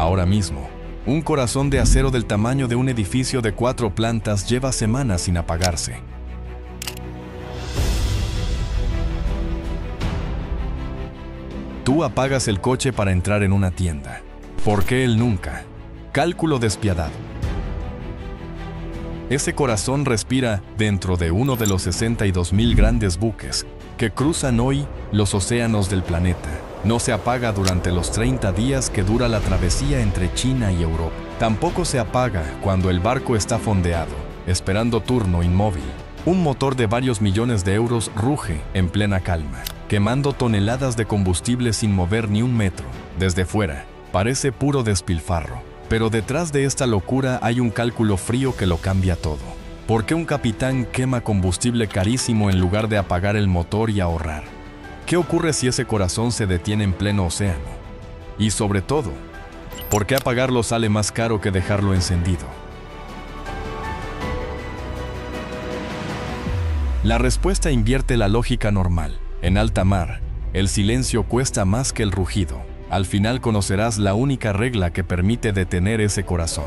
ahora mismo. Un corazón de acero del tamaño de un edificio de 4 plantas lleva semanas sin apagarse. Tú apagas el coche para entrar en una tienda. ¿Por qué él nunca? Cálculo despiadado. Ese corazón respira dentro de uno de los 62.000 grandes buques que cruzan hoy los océanos del planeta. No se apaga durante los 30 días que dura la travesía entre China y Europa. Tampoco se apaga cuando el barco está fondeado, esperando turno inmóvil. Un motor de varios millones de euros ruge en plena calma, quemando toneladas de combustible sin mover ni un metro. Desde fuera, parece puro despilfarro. Pero detrás de esta locura hay un cálculo frío que lo cambia todo. ¿Por qué un capitán quema combustible carísimo en lugar de apagar el motor y ahorrar? ¿Qué ocurre si ese corazón se detiene en pleno océano? Y sobre todo, ¿por qué apagarlo sale más caro que dejarlo encendido? La respuesta invierte la lógica normal. En alta mar, el silencio cuesta más que el rugido. Al final conocerás la única regla que permite detener ese corazón.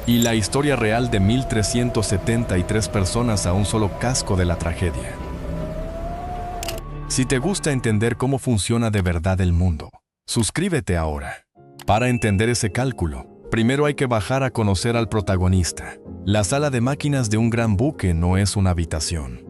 Y la historia real de 1.373 personas a un solo casco de la tragedia. Si te gusta entender cómo funciona de verdad el mundo, suscríbete ahora. Para entender ese cálculo, primero hay que bajar a conocer al protagonista. La sala de máquinas de un gran buque no es una habitación.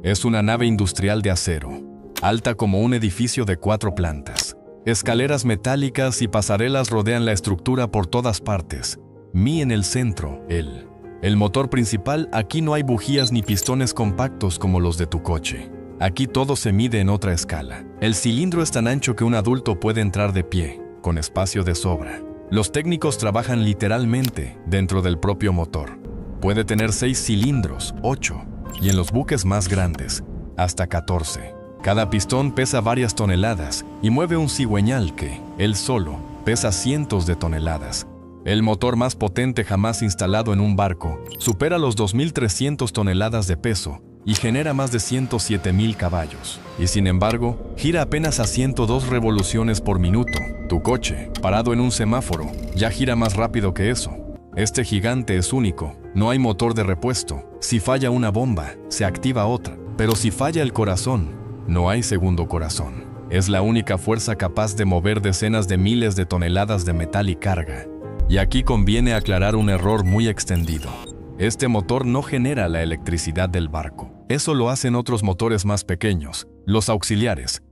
Es una nave industrial de acero, alta como un edificio de 4 plantas. Escaleras metálicas y pasarelas rodean la estructura por todas partes. En el centro, el motor principal. Aquí no hay bujías ni pistones compactos como los de tu coche. Aquí todo se mide en otra escala. El cilindro es tan ancho que un adulto puede entrar de pie, con espacio de sobra. Los técnicos trabajan literalmente dentro del propio motor. Puede tener 6 cilindros, 8, y en los buques más grandes, hasta 14. Cada pistón pesa varias toneladas y mueve un cigüeñal que, él solo, pesa cientos de toneladas. El motor más potente jamás instalado en un barco supera los 2.300 toneladas de peso y genera más de 107.000 caballos. Y sin embargo, gira apenas a 102 revoluciones por minuto. Tu coche, parado en un semáforo, ya gira más rápido que eso. Este gigante es único, no hay motor de repuesto. Si falla una bomba, se activa otra. Pero si falla el corazón, no hay segundo corazón. Es la única fuerza capaz de mover decenas de miles de toneladas de metal y carga. Y aquí conviene aclarar un error muy extendido. Este motor no genera la electricidad del barco. Eso lo hacen otros motores más pequeños, los auxiliares.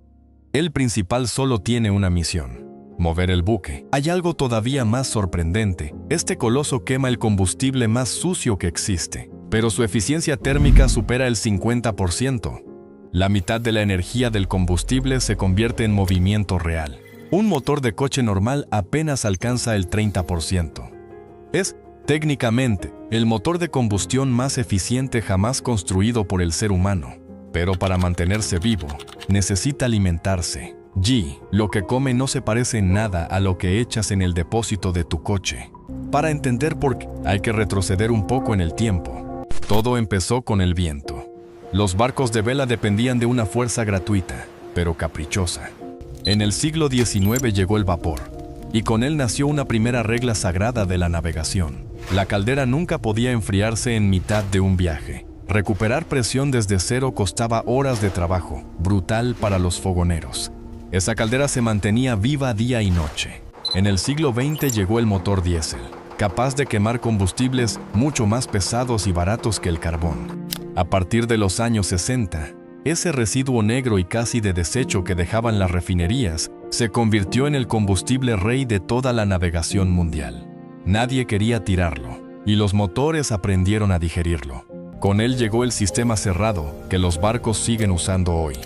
El principal solo tiene una misión: mover el buque. Hay algo todavía más sorprendente. Este coloso quema el combustible más sucio que existe, pero su eficiencia térmica supera el 50%. La mitad de la energía del combustible se convierte en movimiento real. Un motor de coche normal apenas alcanza el 30%. Es, técnicamente, el motor de combustión más eficiente jamás construido por el ser humano. Pero para mantenerse vivo, necesita alimentarse. Lo que come no se parece en nada a lo que echas en el depósito de tu coche. Para entender por qué, hay que retroceder un poco en el tiempo. Todo empezó con el viento. Los barcos de vela dependían de una fuerza gratuita, pero caprichosa. En el siglo XIX llegó el vapor, y con él nació una primera regla sagrada de la navegación. La caldera nunca podía enfriarse en mitad de un viaje. Recuperar presión desde cero costaba horas de trabajo, brutal para los fogoneros. Esa caldera se mantenía viva día y noche. En el siglo XX llegó el motor diésel, capaz de quemar combustibles mucho más pesados y baratos que el carbón. A partir de los años 60, ese residuo negro y casi de desecho que dejaban las refinerías se convirtió en el combustible rey de toda la navegación mundial. Nadie quería tirarlo, y los motores aprendieron a digerirlo. Con él llegó el sistema cerrado que los barcos siguen usando hoy.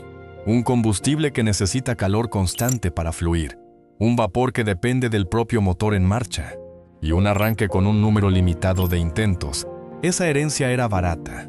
Un combustible que necesita calor constante para fluir, un vapor que depende del propio motor en marcha, y un arranque con un número limitado de intentos. Esa herencia era barata.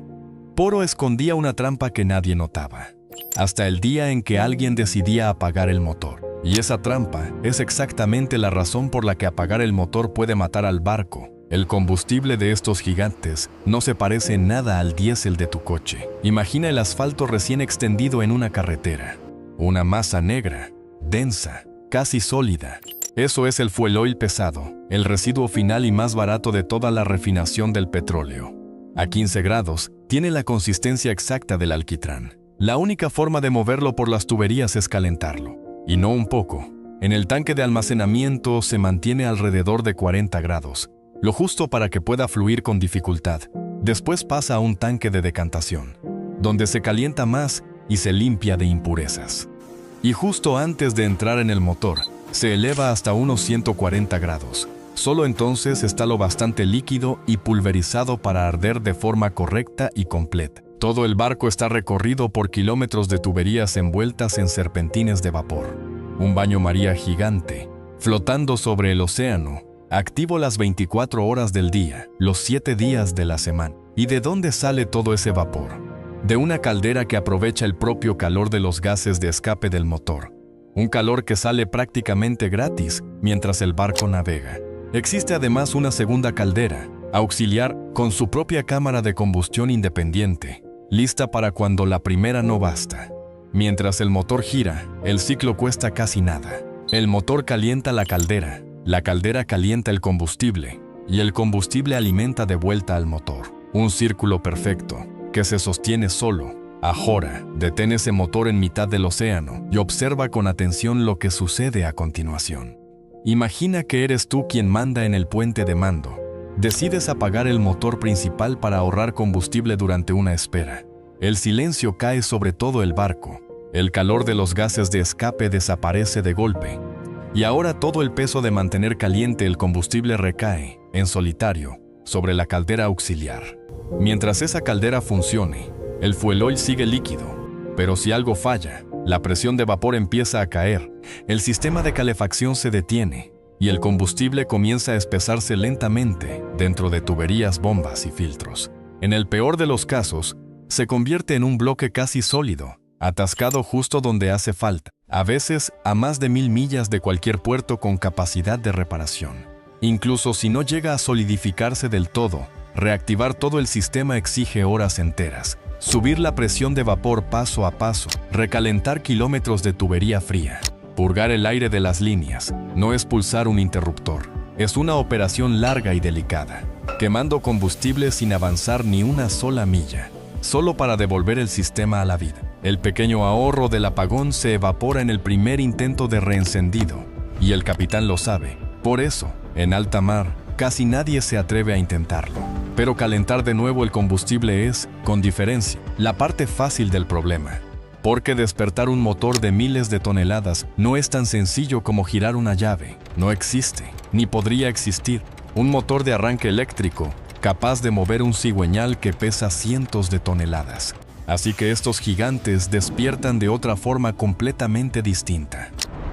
Poro escondía una trampa que nadie notaba, hasta el día en que alguien decidía apagar el motor. Y esa trampa es exactamente la razón por la que apagar el motor puede matar al barco. El combustible de estos gigantes no se parece en nada al diésel de tu coche. Imagina el asfalto recién extendido en una carretera. Una masa negra, densa, casi sólida. Eso es el fuel oil pesado, el residuo final y más barato de toda la refinación del petróleo. A 15 grados, tiene la consistencia exacta del alquitrán. La única forma de moverlo por las tuberías es calentarlo, y no un poco. En el tanque de almacenamiento se mantiene alrededor de 40 grados, lo justo para que pueda fluir con dificultad. Después pasa a un tanque de decantación, donde se calienta más y se limpia de impurezas. Y justo antes de entrar en el motor, se eleva hasta unos 140 grados. Solo entonces está lo bastante líquido y pulverizado para arder de forma correcta y completa. Todo el barco está recorrido por kilómetros de tuberías envueltas en serpentines de vapor. Un baño María gigante, flotando sobre el océano, activo las 24 horas del día, los 7 días de la semana. ¿Y de dónde sale todo ese vapor? De una caldera que aprovecha el propio calor de los gases de escape del motor. Un calor que sale prácticamente gratis mientras el barco navega. Existe además una segunda caldera, auxiliar, con su propia cámara de combustión independiente, lista para cuando la primera no basta. Mientras el motor gira, el ciclo cuesta casi nada. El motor calienta la caldera calienta el combustible, y el combustible alimenta de vuelta al motor. Un círculo perfecto, que se sostiene solo. Ahora, detén ese motor en mitad del océano y observa con atención lo que sucede a continuación. Imagina que eres tú quien manda en el puente de mando. Decides apagar el motor principal para ahorrar combustible durante una espera. El silencio cae sobre todo el barco. El calor de los gases de escape desaparece de golpe. Y ahora todo el peso de mantener caliente el combustible recae, en solitario, sobre la caldera auxiliar. Mientras esa caldera funcione, el fuel oil sigue líquido. Pero si algo falla, la presión de vapor empieza a caer, el sistema de calefacción se detiene y el combustible comienza a espesarse lentamente dentro de tuberías, bombas y filtros. En el peor de los casos, se convierte en un bloque casi sólido, atascado justo donde hace falta, a veces a más de 1000 millas de cualquier puerto con capacidad de reparación. Incluso si no llega a solidificarse del todo, reactivar todo el sistema exige horas enteras. Subir la presión de vapor paso a paso, recalentar kilómetros de tubería fría, purgar el aire de las líneas, no es pulsar un interruptor. Es una operación larga y delicada, quemando combustible sin avanzar ni una sola milla, solo para devolver el sistema a la vida. El pequeño ahorro del apagón se evapora en el primer intento de reencendido, y el capitán lo sabe. Por eso, en alta mar, casi nadie se atreve a intentarlo. Pero calentar de nuevo el combustible es, con diferencia, la parte fácil del problema. Porque despertar un motor de miles de toneladas no es tan sencillo como girar una llave. No existe, ni podría existir, un motor de arranque eléctrico capaz de mover un cigüeñal que pesa cientos de toneladas. Así que estos gigantes despiertan de otra forma completamente distinta.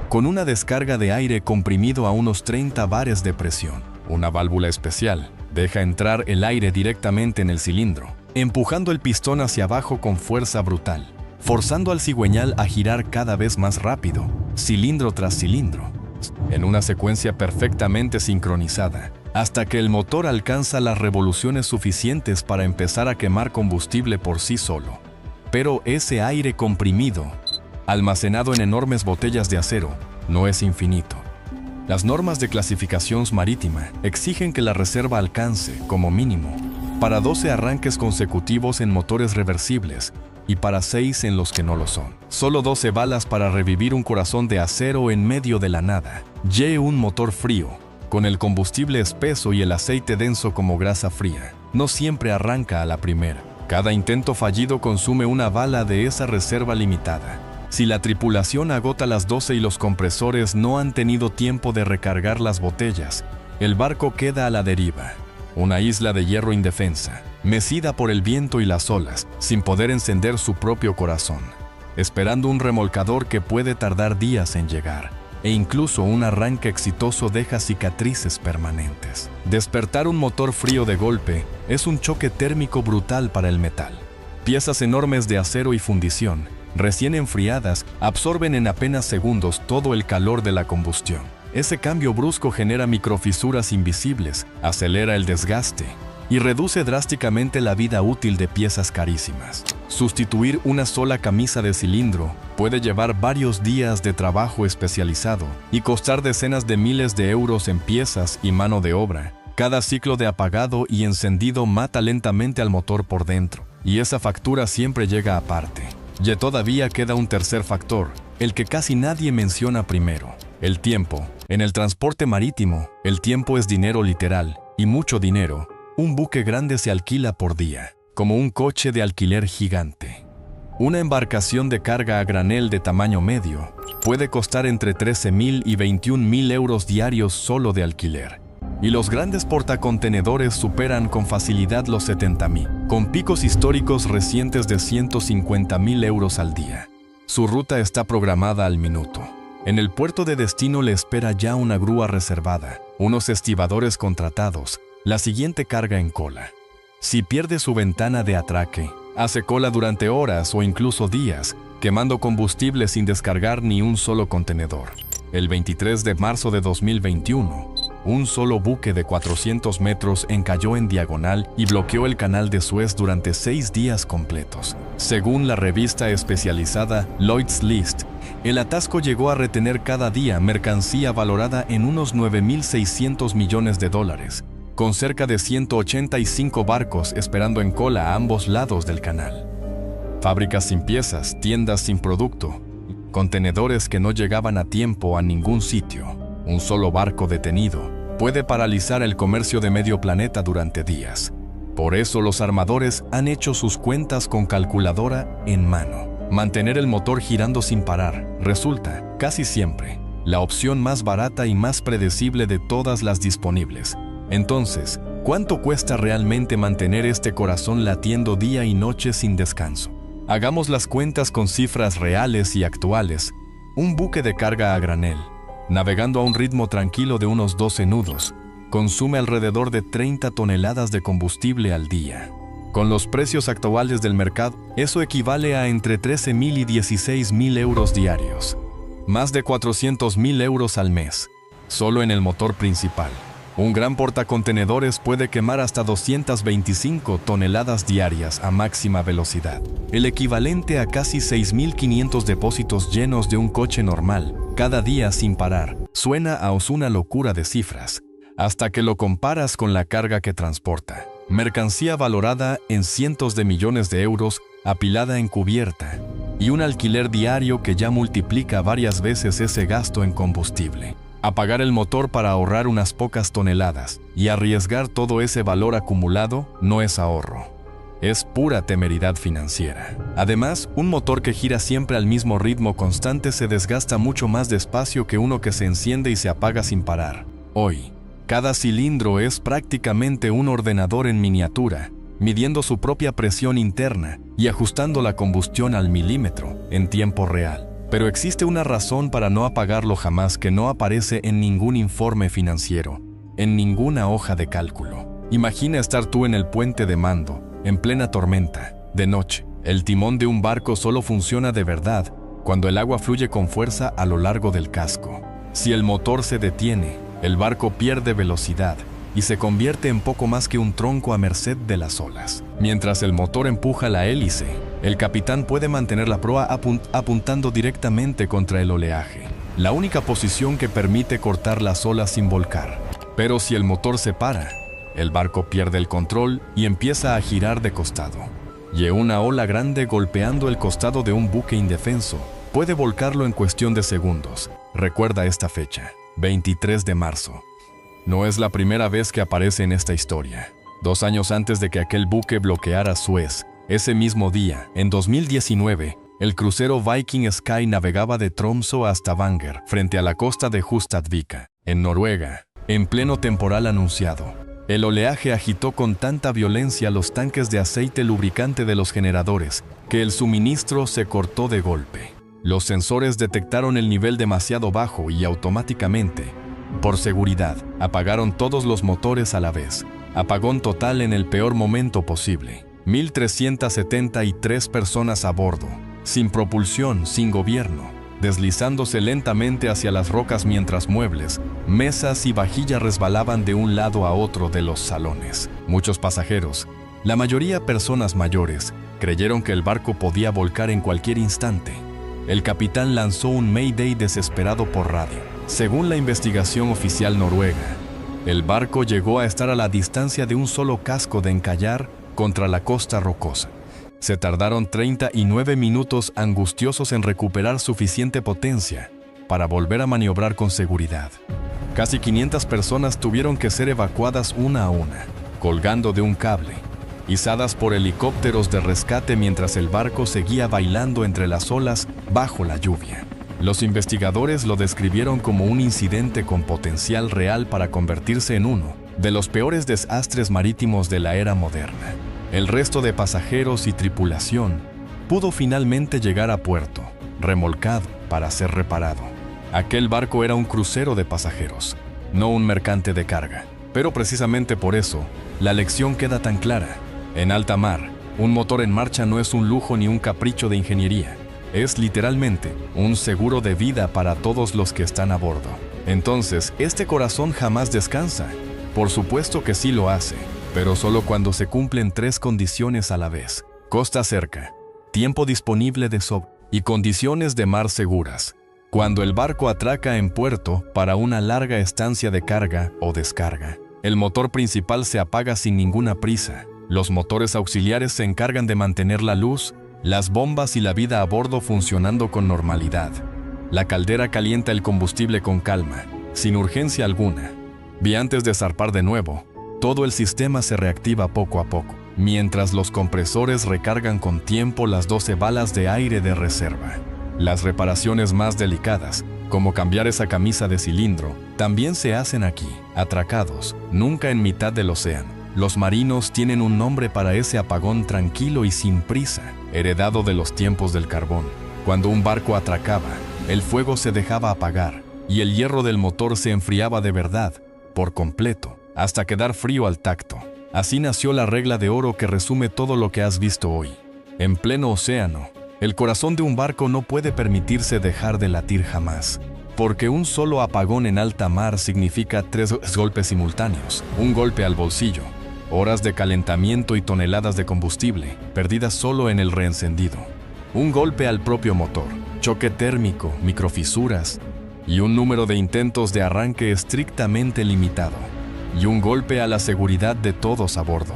Con una descarga de aire comprimido a unos 30 bares de presión. Una válvula especial deja entrar el aire directamente en el cilindro, empujando el pistón hacia abajo con fuerza brutal, forzando al cigüeñal a girar cada vez más rápido, cilindro tras cilindro, en una secuencia perfectamente sincronizada, hasta que el motor alcanza las revoluciones suficientes para empezar a quemar combustible por sí solo. Pero ese aire comprimido, almacenado en enormes botellas de acero, no es infinito. Las normas de clasificación marítima exigen que la reserva alcance, como mínimo, para 12 arranques consecutivos en motores reversibles y para 6 en los que no lo son. Solo 12 balas para revivir un corazón de acero en medio de la nada. Un motor frío, con el combustible espeso y el aceite denso como grasa fría, no siempre arranca a la primera. Cada intento fallido consume una bala de esa reserva limitada. Si la tripulación agota las 12 y los compresores no han tenido tiempo de recargar las botellas, el barco queda a la deriva, una isla de hierro indefensa, mecida por el viento y las olas, sin poder encender su propio corazón, esperando un remolcador que puede tardar días en llegar, e incluso un arranque exitoso deja cicatrices permanentes. Despertar un motor frío de golpe es un choque térmico brutal para el metal. Piezas enormes de acero y fundición, recién enfriadas, absorben en apenas segundos todo el calor de la combustión. Ese cambio brusco genera microfisuras invisibles, acelera el desgaste y reduce drásticamente la vida útil de piezas carísimas. Sustituir una sola camisa de cilindro puede llevar varios días de trabajo especializado y costar decenas de miles de euros en piezas y mano de obra. Cada ciclo de apagado y encendido mata lentamente al motor por dentro, y esa factura siempre llega aparte. Y todavía queda un tercer factor, el que casi nadie menciona primero: el tiempo. En el transporte marítimo, el tiempo es dinero literal, y mucho dinero. Un buque grande se alquila por día, como un coche de alquiler gigante. Una embarcación de carga a granel de tamaño medio puede costar entre 13.000 y 21.000 euros diarios solo de alquiler. Y los grandes portacontenedores superan con facilidad los 70.000, con picos históricos recientes de 150.000 euros al día. Su ruta está programada al minuto. En el puerto de destino le espera ya una grúa reservada, unos estibadores contratados, la siguiente carga en cola. Si pierde su ventana de atraque, hace cola durante horas o incluso días, quemando combustible sin descargar ni un solo contenedor. El 23 de marzo de 2021, un solo buque de 400 metros encalló en diagonal y bloqueó el canal de Suez durante 6 días completos. Según la revista especializada Lloyd's List, el atasco llegó a retener cada día mercancía valorada en unos 9.600 millones de dólares, con cerca de 185 barcos esperando en cola a ambos lados del canal. Fábricas sin piezas, tiendas sin producto, contenedores que no llegaban a tiempo a ningún sitio. Un solo barco detenido puede paralizar el comercio de medio planeta durante días. Por eso los armadores han hecho sus cuentas con calculadora en mano. Mantener el motor girando sin parar resulta, casi siempre, la opción más barata y más predecible de todas las disponibles. Entonces, ¿cuánto cuesta realmente mantener este corazón latiendo día y noche sin descanso? Hagamos las cuentas con cifras reales y actuales. Un buque de carga a granel, navegando a un ritmo tranquilo de unos 12 nudos, consume alrededor de 30 toneladas de combustible al día. Con los precios actuales del mercado, eso equivale a entre 13.000 y 16.000 euros diarios. Más de 400.000 euros al mes, solo en el motor principal. Un gran portacontenedores puede quemar hasta 225 toneladas diarias a máxima velocidad, el equivalente a casi 6.500 depósitos llenos de un coche normal, cada día sin parar. Suena a una locura de cifras, hasta que lo comparas con la carga que transporta. Mercancía valorada en cientos de millones de euros, apilada en cubierta, y un alquiler diario que ya multiplica varias veces ese gasto en combustible. Apagar el motor para ahorrar unas pocas toneladas y arriesgar todo ese valor acumulado no es ahorro. Es pura temeridad financiera. Además, un motor que gira siempre al mismo ritmo constante se desgasta mucho más despacio que uno que se enciende y se apaga sin parar. Hoy, cada cilindro es prácticamente un ordenador en miniatura, midiendo su propia presión interna y ajustando la combustión al milímetro en tiempo real. Pero existe una razón para no apagarlo jamás que no aparece en ningún informe financiero, en ninguna hoja de cálculo. Imagina estar tú en el puente de mando, en plena tormenta, de noche. El timón de un barco solo funciona de verdad cuando el agua fluye con fuerza a lo largo del casco. Si el motor se detiene, el barco pierde velocidad y se convierte en poco más que un tronco a merced de las olas. Mientras el motor empuja la hélice, el capitán puede mantener la proa apuntando directamente contra el oleaje, la única posición que permite cortar las olas sin volcar. Pero si el motor se para, el barco pierde el control y empieza a girar de costado. Y una ola grande golpeando el costado de un buque indefenso puede volcarlo en cuestión de segundos. Recuerda esta fecha, 23 de marzo. No es la primera vez que aparece en esta historia. 2 años antes de que aquel buque bloqueara Suez, ese mismo día, en 2019, el crucero Viking Sky navegaba de Tromsø hasta Stavanger, frente a la costa de Hustadvika, en Noruega, en pleno temporal anunciado. El oleaje agitó con tanta violencia los tanques de aceite lubricante de los generadores, que el suministro se cortó de golpe. Los sensores detectaron el nivel demasiado bajo y automáticamente, por seguridad, apagaron todos los motores a la vez. Apagón total en el peor momento posible. 1.373 personas a bordo, sin propulsión, sin gobierno, deslizándose lentamente hacia las rocas mientras muebles, mesas y vajilla resbalaban de un lado a otro de los salones. Muchos pasajeros, la mayoría personas mayores, Creyeron que el barco podía volcar en cualquier instante. El capitán lanzó un Mayday desesperado por radio. Según la investigación oficial noruega, el barco llegó a estar a la distancia de un solo casco de encallar contra la costa rocosa. Se tardaron 39 minutos angustiosos en recuperar suficiente potencia para volver a maniobrar con seguridad. Casi 500 personas tuvieron que ser evacuadas una a una, colgando de un cable, izadas por helicópteros de rescate mientras el barco seguía bailando entre las olas bajo la lluvia. Los investigadores lo describieron como un incidente con potencial real para convertirse en uno de los peores desastres marítimos de la era moderna. El resto de pasajeros y tripulación pudo finalmente llegar a puerto, remolcado para ser reparado. Aquel barco era un crucero de pasajeros, no un mercante de carga. Pero precisamente por eso, la lección queda tan clara. En alta mar, un motor en marcha no es un lujo ni un capricho de ingeniería. Es literalmente un seguro de vida para todos los que están a bordo. Entonces, ¿este corazón jamás descansa? Por supuesto que sí lo hace, pero solo cuando se cumplen 3 condiciones a la vez: costa cerca, tiempo disponible de sobra y condiciones de mar seguras. Cuando el barco atraca en puerto para una larga estancia de carga o descarga, el motor principal se apaga sin ninguna prisa. Los motores auxiliares se encargan de mantener la luz, las bombas y la vida a bordo funcionando con normalidad. La caldera calienta el combustible con calma, sin urgencia alguna. Y antes de zarpar de nuevo, todo el sistema se reactiva poco a poco, mientras los compresores recargan con tiempo las 12 balas de aire de reserva. Las reparaciones más delicadas, como cambiar esa camisa de cilindro, también se hacen aquí, atracados, nunca en mitad del océano. Los marinos tienen un nombre para ese apagón tranquilo y sin prisa, heredado de los tiempos del carbón. Cuando un barco atracaba, el fuego se dejaba apagar y el hierro del motor se enfriaba de verdad, por completo, hasta quedar frío al tacto. Así nació la regla de oro que resume todo lo que has visto hoy. En pleno océano, el corazón de un barco no puede permitirse dejar de latir jamás, porque un solo apagón en alta mar significa 3 golpes simultáneos: un golpe al bolsillo, horas de calentamiento y toneladas de combustible, perdidas solo en el reencendido; un golpe al propio motor, choque térmico, microfisuras y un número de intentos de arranque estrictamente limitado; y un golpe a la seguridad de todos a bordo.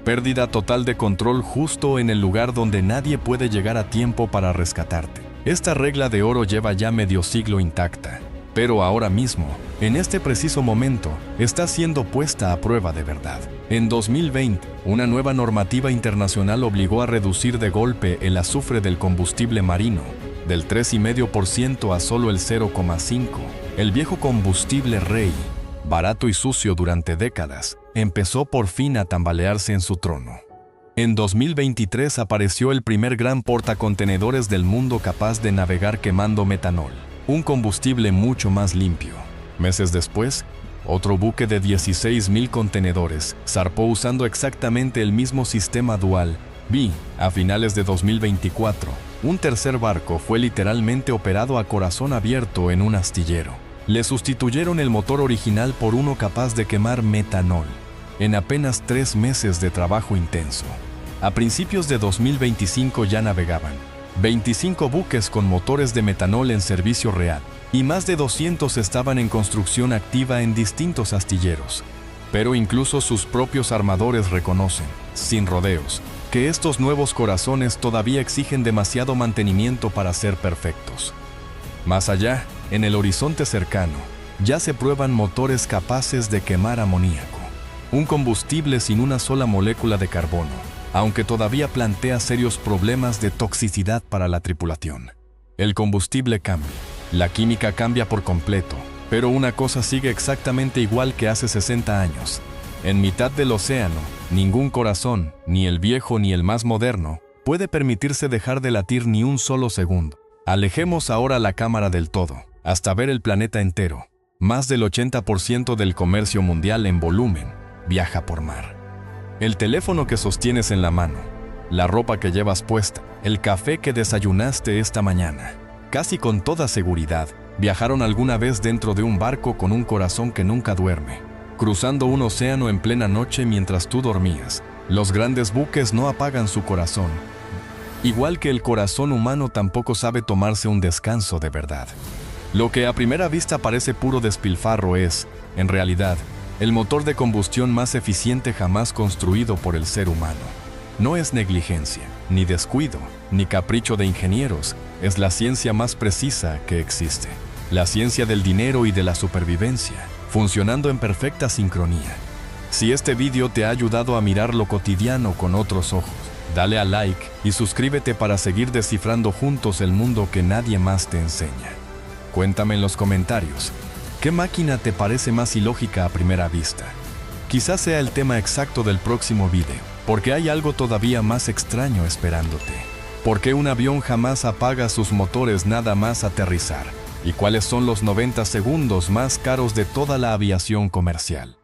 Pérdida total de control justo en el lugar donde nadie puede llegar a tiempo para rescatarte. Esta regla de oro lleva ya medio siglo intacta, pero ahora mismo, en este preciso momento, está siendo puesta a prueba de verdad. En 2020, una nueva normativa internacional obligó a reducir de golpe el azufre del combustible marino, del 3,5% a solo el 0,5%. El viejo combustible rey, barato y sucio durante décadas, empezó por fin a tambalearse en su trono. En 2023 apareció el primer gran portacontenedores del mundo capaz de navegar quemando metanol, un combustible mucho más limpio. Meses después, otro buque de 16,000 contenedores zarpó usando exactamente el mismo sistema dual. A finales de 2024, un tercer barco fue literalmente operado a corazón abierto en un astillero. Le sustituyeron el motor original por uno capaz de quemar metanol, en apenas 3 meses de trabajo intenso. A principios de 2025 ya navegaban 25 buques con motores de metanol en servicio real, y más de 200 estaban en construcción activa en distintos astilleros. Pero incluso sus propios armadores reconocen, sin rodeos, que estos nuevos corazones todavía exigen demasiado mantenimiento para ser perfectos. Más allá, en el horizonte cercano, ya se prueban motores capaces de quemar amoníaco, un combustible sin una sola molécula de carbono, aunque todavía plantea serios problemas de toxicidad para la tripulación. El combustible cambia, la química cambia por completo, pero una cosa sigue exactamente igual que hace 60 años. En mitad del océano, ningún corazón, ni el viejo ni el más moderno, puede permitirse dejar de latir ni un solo segundo. Alejemos ahora la cámara del todo, hasta ver el planeta entero. Más del 80% del comercio mundial en volumen viaja por mar. El teléfono que sostienes en la mano, la ropa que llevas puesta, el café que desayunaste esta mañana, casi con toda seguridad, viajaron alguna vez dentro de un barco con un corazón que nunca duerme, cruzando un océano en plena noche mientras tú dormías. Los grandes buques no apagan su corazón, Igual que el corazón humano tampoco sabe tomarse un descanso de verdad. Lo que a primera vista parece puro despilfarro es, en realidad, el motor de combustión más eficiente jamás construido por el ser humano. No es negligencia, ni descuido, ni capricho de ingenieros, es la ciencia más precisa que existe. La ciencia del dinero y de la supervivencia, funcionando en perfecta sincronía. Si este vídeo te ha ayudado a mirar lo cotidiano con otros ojos, dale a like y suscríbete para seguir descifrando juntos el mundo que nadie más te enseña. Cuéntame en los comentarios, ¿qué máquina te parece más ilógica a primera vista? Quizás sea el tema exacto del próximo vídeo, porque hay algo todavía más extraño esperándote. ¿Por qué un avión jamás apaga sus motores nada más aterrizar? ¿Y cuáles son los 90 segundos más caros de toda la aviación comercial?